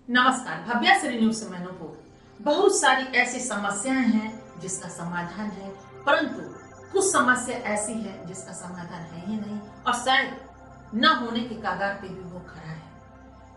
नमस्कार, भव्या श्री न्यूज से मैं नूपुर। बहुत सारी ऐसी समस्याएं हैं जिसका समाधान है, परंतु कुछ समस्या ऐसी है जिसका समाधान है ही नहीं और शायद न होने के कगार पे भी वो खड़ा है।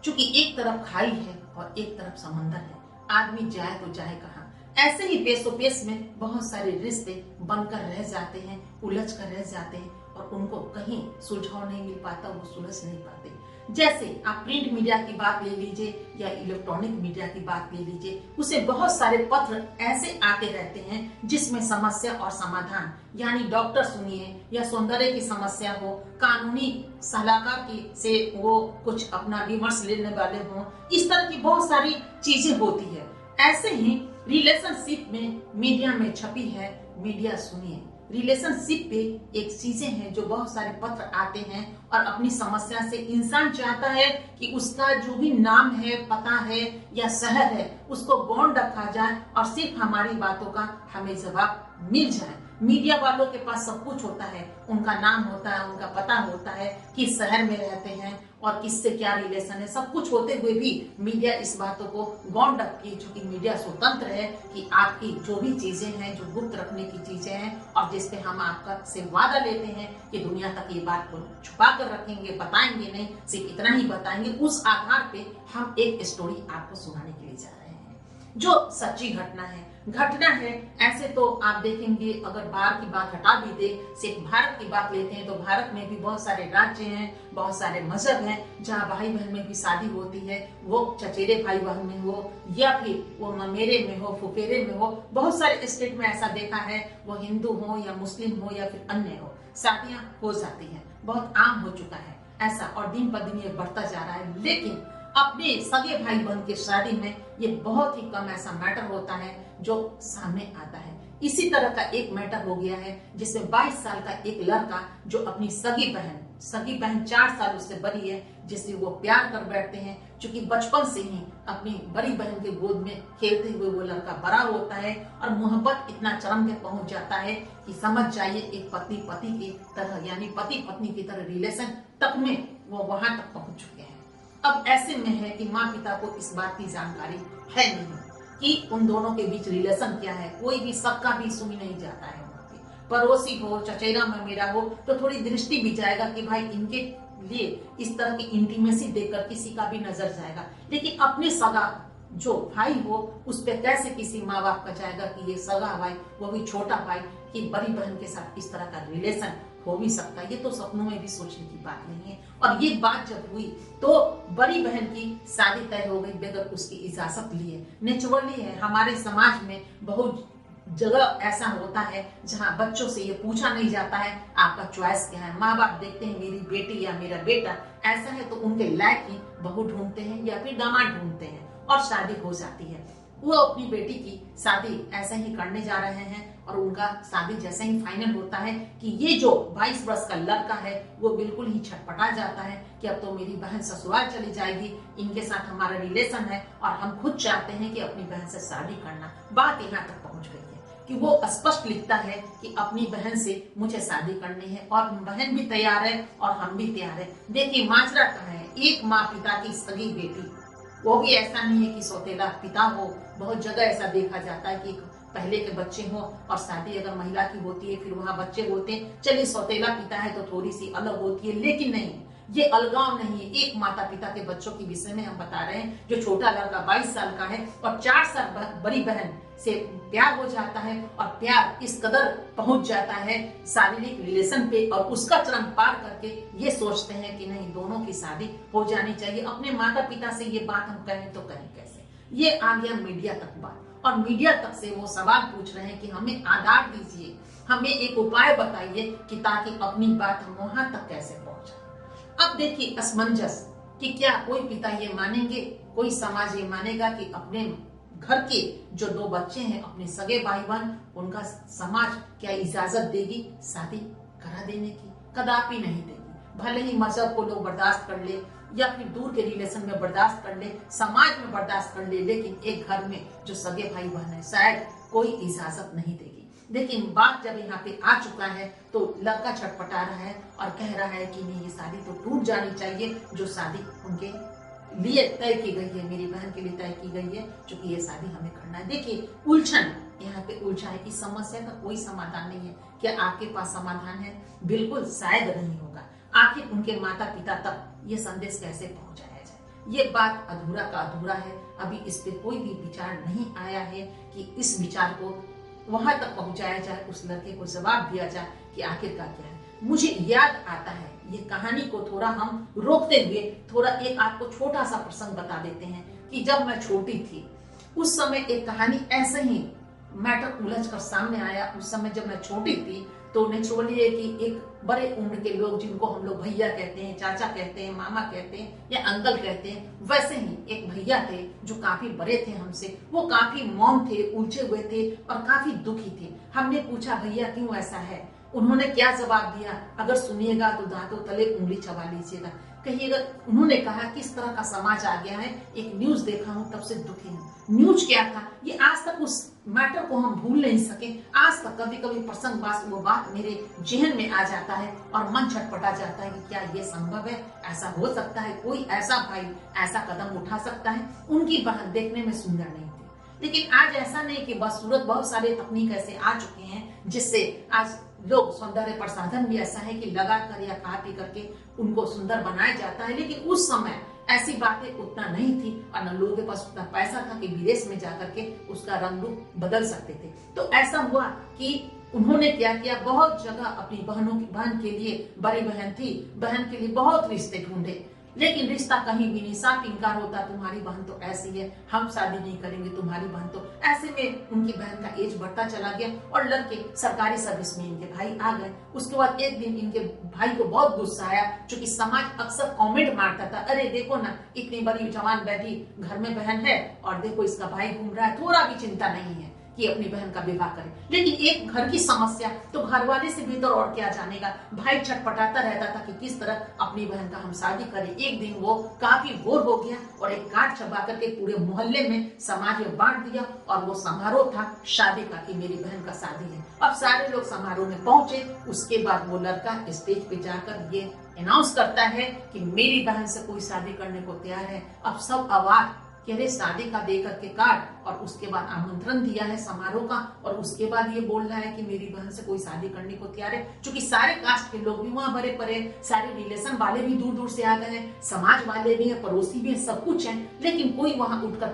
क्योंकि एक तरफ खाई है और एक तरफ समंदर है, आदमी जाए तो जाए कहाँ। ऐसे ही पेशोपेश में बहुत सारे रिश्ते बनकर रह जाते हैं, उलझ कर रह जाते हैं और उनको कहीं सुलझाव नहीं मिल पाता, वो सुलझ नहीं पाते। जैसे आप प्रिंट मीडिया की बात ले लीजिए या इलेक्ट्रॉनिक मीडिया की बात ले लीजिए, उसे बहुत सारे पत्र ऐसे आते रहते हैं जिसमें समस्या और समाधान, यानी डॉक्टर सुनिए या सौंदर्य की समस्या हो, कानूनी सलाहकार की से वो कुछ अपना विमर्श लेने वाले हों, इस तरह की बहुत सारी चीजें होती है। ऐसे ही रिलेशनशिप में मीडिया में छपी है मीडिया सुनिए। रिलेशनशिप पे एक चीजें हैं जो बहुत सारे पत्र आते हैं और अपनी समस्या से इंसान चाहता है कि उसका जो भी नाम है, पता है या शहर है, उसको गौण रखा जाए और सिर्फ हमारी बातों का हमें जवाब मिल जाए। मीडिया वालों के पास सब कुछ होता है, उनका नाम होता है, उनका पता होता है, किस शहर में रहते हैं और किससे क्या रिलेशन है, सब कुछ होते हुए भी मीडिया इस बातों को गौण रखती है। चूंकि मीडिया स्वतंत्र है कि आपकी जो भी चीजें हैं, जो गुप्त रखने की चीजें हैं और जिसपे हम आपका से वादा लेते हैं कि दुनिया तक ये बात को छुपा कर रखेंगे, बताएंगे नहीं, सिर्फ इतना ही बताएंगे, उस आधार पे हम एक स्टोरी आपको सुनाने के लिए जा रहे हैं जो सच्ची घटना है। ऐसे तो आप देखेंगे, अगर बाहर की बात हटा भी दे, सिर्फ भारत की बात लेते हैं तो भारत में भी बहुत सारे राज्य हैं, बहुत सारे मजहब हैं जहाँ भाई बहन में भी शादी होती है, वो चचेरे भाई बहन में हो या फिर वो ममेरे में हो, फुफेरे में हो। बहुत सारे स्टेट में ऐसा देखा है, वो हिंदू हो या मुस्लिम हो या फिर अन्य हो, शादियां हो जाती हैं, बहुत आम हो चुका है ऐसा और दिन पर दिन ये बढ़ता जा रहा है। लेकिन अपने सगे भाई बहन की शादी में ये बहुत ही कम ऐसा मैटर होता है जो सामने आता है। इसी तरह का एक मैटर हो गया है जिसमें 22 साल का एक लड़का जो अपनी सगी बहन 4 साल उससे बड़ी है, जिससे वो प्यार कर बैठते हैं। क्योंकि बचपन से ही अपनी बड़ी बहन के गोद में खेलते हुए वो लड़का बड़ा होता है और मोहब्बत इतना चरम पे पहुंच जाता है कि समझ जाइए एक पति पति की तरह, यानी पति पत्नी की तरह रिलेशन तक में वो वहां तक पहुंच चुके हैं। अब ऐसे में है कि माँ पिता को इस बात की जानकारी है नहीं कि उन दोनों के बीच रिलेशन क्या है, कोई भी सबका भी सुनी नहीं जाता है। पड़ोसी हो, चचेरा में मेरा हो तो थोड़ी दृष्टि भी जाएगा कि भाई इनके लिए इस तरह की इंटीमेसी देखकर किसी का भी नजर जाएगा, लेकिन अपने सगा जो भाई हो उस पे कैसे किसी माँ बाप का जाएगा कि ये सगा भाई, वो भी छोटा भाई, कि बड़ी बहन के साथ इस तरह का रिलेशन हो भी सकता है। ये तो सपनों में भी सोचने की बात नहीं है। और ये बात जब हुई तो बड़ी बहन की शादी तय हो गई बगैर उसकी इजाजत लिए। नेचुरली है, हमारे समाज में बहुत जगह ऐसा होता है जहाँ बच्चों से ये पूछा नहीं जाता है आपका चॉइस क्या है। माँ बाप देखते हैं मेरी बेटी या मेरा बेटा ऐसा है तो उनके लायक ही बहू ढूंढते हैं या फिर दामाद ढूंढते हैं और शादी हो जाती है। वो अपनी बेटी की शादी ऐसे ही करने जा रहे हैं और उनका शादी जैसे ही फाइनल होता है कि ये जो 22 वर्ष का लड़का है वो बिल्कुल ही छटपटा जाता है कि अब तो मेरी बहन ससुराल चली जाएगी, इनके साथ हमारा रिलेशन है और हम खुद चाहते हैं कि अपनी बहन से शादी करना। बात यहाँ तक पहुंच गई है कि वो स्पष्ट लिखता है कि अपनी बहन से मुझे शादी करनी है और बहन भी तैयार है और हम भी तैयार है। देखिए माजरा कहाँ है, एक माँ पिता की सगी बेटी, वो भी ऐसा नहीं है कि सौतेला पिता हो। बहुत जगह ऐसा देखा जाता है कि पहले के बच्चे हो और शादी अगर महिला की होती है फिर वहां बच्चे होते हैं, चलिए सौतेला पिता है तो थोड़ी सी अलग होती है, लेकिन नहीं, ये अलगाव नहीं है। एक माता पिता के बच्चों के विषय में हम बता रहे हैं। जो छोटा लड़का 22 साल का है और 4 साल बड़ी बहन से प्यार हो जाता है और प्यार इस कदर पहुंच जाता है शारीरिक रिलेशन पे और उसका चरम पार करके ये सोचते हैं कि नहीं, दोनों की शादी हो जानी चाहिए। अपने माता पिता से ये बात हम कहें तो कहें कैसे। ये आ गया मीडिया तक बात और मीडिया तक से वो सवाल पूछ रहे हैं कि हमें आधार दीजिए, हमें एक उपाय बताइए कि ताकि अपनी बात हम वहां तक कैसे पहुंचाए। अब देखिए असमंजस कि क्या कोई पिता ये मानेंगे, कोई समाज ये मानेगा कि अपने घर के जो 2 बच्चे हैं, अपने सगे भाई बहन, उनका समाज क्या इजाजत देगी शादी करा देने की? कदापि नहीं देगी। भले ही मजहब को लोग बर्दाश्त कर ले या फिर दूर के रिलेशन में बर्दाश्त कर ले, समाज में बर्दाश्त कर ले, लेकिन एक घर में जो सगे भाई बहन है शायद कोई इजाजत नहीं देगी। लेकिन बात जब यहाँ पे आ चुका है तो लड़का छटपटा रहा है और कह रहा है कि नहीं, ये शादी तो टूट जानी चाहिए जो शादी उनके लिए तय की गई है, मेरी बहन के लिए तय की गई है, क्योंकि ये शादी हमें करना है। देखिए उलझन यहाँ पे उलझा है कि समस्या का कोई समाधान नहीं है। क्या आपके पास समाधान है? बिल्कुल शायद नहीं होगा। आखिर उनके माता पिता तक ये संदेश कैसे पहुंचाया जाए, ये बात अधूरा का अधूरा है। अभी इस पे कोई भी विचार नहीं आया है कि इस विचार को वहां तक पहुंचाया जाए, उस लड़के को जवाब दिया जाए कि आखिरकार क्या है। मुझे याद आता है, ये कहानी को थोड़ा हम रोकते हुए थोड़ा एक आपको छोटा सा प्रसंग बता देते हैं कि जब मैं छोटी थी उस समय एक कहानी ऐसे ही मैटर उलझ कर सामने आया। उस समय जब मैं छोटी थी तो नेचुरली कि एक बड़े उम्र के लोग जिनको हम लोग भैया कहते हैं, चाचा कहते हैं, मामा कहते हैं या अंकल कहते हैं, वैसे ही एक भैया थे जो काफी बड़े थे हमसे। वो काफी मौन थे, उलझे हुए थे और काफी दुखी थे। हमने पूछा भैया क्यों ऐसा है? उन्होंने क्या जवाब दिया, अगर सुनिएगा तो दांतों तले उंगली चबा लीजिएगा। कहिएगा, उन्होंने कहा किस तरह का समाज आ गया है, एक न्यूज देखा हूं तब से दुखी हूं। न्यूज क्या था ये आज तक उस मैटर को हम भूल नहीं सके। आज तक कभी कभी प्रसंगवश वो बात मेरे जहन में आ जाता है और मन छटपटा जाता है कि क्या ये संभव है, ऐसा हो सकता है, कोई ऐसा भाई ऐसा कदम उठा सकता है। उनकी बहन देखने में सुंदर नहीं थी, लेकिन आज ऐसा नहीं कि बस सूरत, बहुत सारे तकनीक ऐसे आ चुके हैं जिससे आज लोग सौंदर्य प्रसाधन भी ऐसा है कि लगा कर या खा पी करके उनको सुंदर बनाया जाता है। लेकिन उस समय ऐसी बातें उतना नहीं थी और न लोगों के पास उतना पैसा था कि विदेश में जाकर के उसका रंग रूप बदल सकते थे। तो ऐसा हुआ कि उन्होंने क्या किया, बहुत जगह अपनी बहन के लिए, बड़ी बहन थी, बहन के लिए बहुत रिश्ते ढूंढे, लेकिन रिश्ता कहीं भी नहीं, साफ इनकार होता, तुम्हारी बहन तो ऐसी है, हम शादी नहीं करेंगे, तुम्हारी बहन तो। ऐसे में उनकी बहन का एज बढ़ता चला गया और लड़के सरकारी सर्विस में इनके भाई आ गए। उसके बाद एक दिन इनके भाई को बहुत गुस्सा आया, क्योंकि समाज अक्सर कमेंट मारता था, अरे देखो ना इतनी बड़ी जवान बैठी घर में बहन है और देखो इसका भाई घूम रहा है, थोड़ा भी चिंता नहीं है कि अपनी बहन का विवाह करे। लेकिन एक घर की समस्या तो घर वाले से भीतर और क्या जानेगा। भाई छटपटाता रहता था कि किस तरह अपनी बहन का हम शादी करें। एक दिन वो काफी बोर हो गया और एक कार्ड छपा करके पूरे मोहल्ले में समाज में बांट दिया और वो समारोह था शादी का कि मेरी बहन का शादी है। अब सारे लोग समारोह में पहुंचे। उसके बाद वो लड़का स्टेज पे जाकर ये अनाउंस करता है कि मेरी बहन से कोई शादी करने को तैयार है। अब सब अवाक कि अरे शादी का दे करके कार्ड और उसके बाद आमंत्रण दिया है समारोह का और उसके बाद ये बोल रहा है कि मेरी बहन से कोई शादी करने को तैयार है। क्योंकि सारे कास्ट के लोग भी वहां भरे पड़े, सारे रिलेशन वाले भी दूर दूर से आ गए हैं, समाज वाले भी हैं, पड़ोसी भी हैं, सब कुछ है, लेकिन कोई वहां उठकर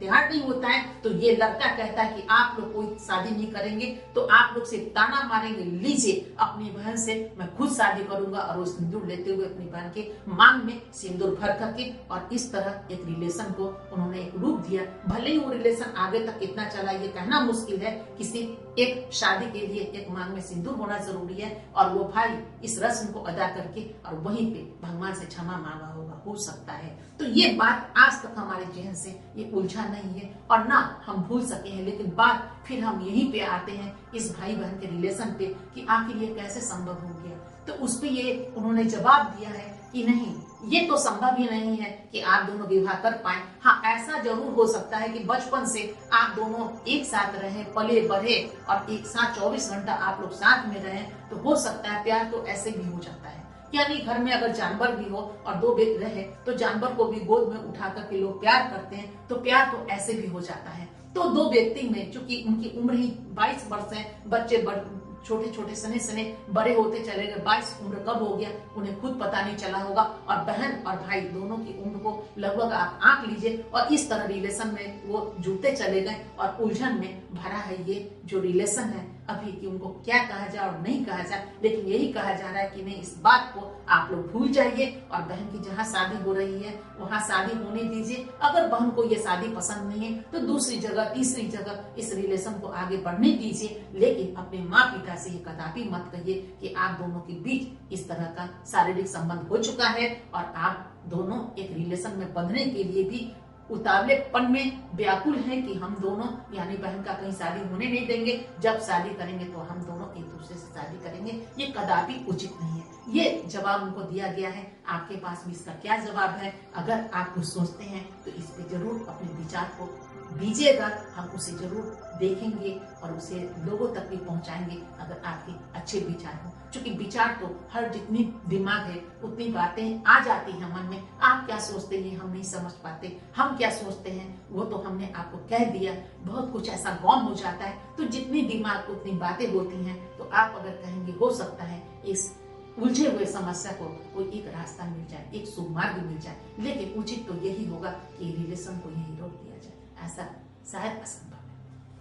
तैयार नहीं होता है। तो ये लड़का कहता है कि आप लोग कोई शादी नहीं करेंगे तो आप लोग से ताना मारेंगे, लीजिए अपनी बहन से मैं खुद शादी करूंगा। और वो सिंदूर लेते हुए अपनी बहन के मांग में सिंदूर भर करके और इस तरह एक रिलेशन को उन्होंने एक रूप दिया। भले ही वो रिलेशन आगे तक कितना चला ये कहना मुश्किल है, किसी एक शादी के लिए एक मांग में सिंदूर होना जरूरी है और वो भाई इस रस्म को अदा करके और वहीं पे भगवान से क्षमा मांगा होगा, हो सकता है। तो ये बात आज तक हमारे जहन से ये उलझा नहीं है और ना हम भूल सके हैं। लेकिन बात फिर हम यहीं पे आते हैं इस भाई बहन के रिलेशन पे कि आखिर ये कैसे संभव हो गया। तो उस पे ये उन्होंने जवाब दिया है कि नहीं, ये तो संभव ही नहीं है कि आप दोनों विवाह कर पाए। हाँ, ऐसा जरूर हो सकता है कि बचपन से आप दोनों एक साथ रहे, पले बढ़े और एक साथ 24 घंटा आप लोग साथ में रहे, तो हो सकता है प्यार तो ऐसे भी हो जाता है। यानी घर में अगर जानवर भी हो और दो व्यक्ति रहे तो जानवर को भी गोद में उठा करके लोग प्यार करते हैं, तो प्यार तो ऐसे भी हो जाता है। तो दो व्यक्ति में चूंकि उनकी उम्र ही 22 वर्ष है, बच्चे छोटे छोटे सने सने बड़े होते चले गए, 22 उम्र कब हो गया उन्हें खुद पता नहीं चला होगा। और बहन और भाई दोनों की उम्र को लगभग आप आंक लीजिए और इस तरह रिलेशन में वो जुड़ते चले गए और उलझन में भरा है ये जो रिलेशन है अभी कि उनको क्या कहा जाए और नहीं कहा जाए। लेकिन यही कहा जा रहा है कि नहीं, इस बात को आप लोग भूल जाइए और बहन की जहाँ शादी हो रही है वहाँ शादी होने दीजिए। अगर बहन को ये शादी पसंद नहीं है तो दूसरी जगह, तीसरी जगह इस रिलेशन को आगे बढ़ने दीजिए। लेकिन अपने माँ पिता से ये कदापि मत कहिए कि आप दोनों के बीच इस तरह का शारीरिक संबंध हो चुका है और आप दोनों एक रिलेशन में बंधने के लिए भी उतावलेपन में व्याकुल है कि हम दोनों यानी बहन का कहीं शादी होने नहीं देंगे, जब शादी करेंगे तो हम दोनों एक दूसरे से शादी करेंगे। ये कदापि उचित नहीं है। ये जवाब उनको दिया गया है। आपके पास भी इसका क्या जवाब है? अगर आप कुछ सोचते हैं तो इस पे जरूर अपने विचार को दीजिएगा, हम उसे जरूर देखेंगे और उसे लोगों तक भी पहुंचाएंगे अगर आपके अच्छे विचार हो। क्योंकि विचार तो हर जितनी दिमाग है उतनी बातें आ जाती हैं मन में। आप क्या सोचते हैं हम नहीं समझ पाते, हम क्या सोचते हैं वो तो हमने आपको कह दिया। बहुत कुछ ऐसा गौन हो जाता है, तो जितनी दिमाग उतनी बातें होती हैं। तो आप अगर कहेंगे हो सकता है इस उलझे हुए समस्या को कोई एक रास्ता मिल जाए, एक सुमार्ग मिल जाए, लेकिन उचित तो यही होगा कि रिलेशन को यही रोक दिया जाए। ऐसा शायद असंभव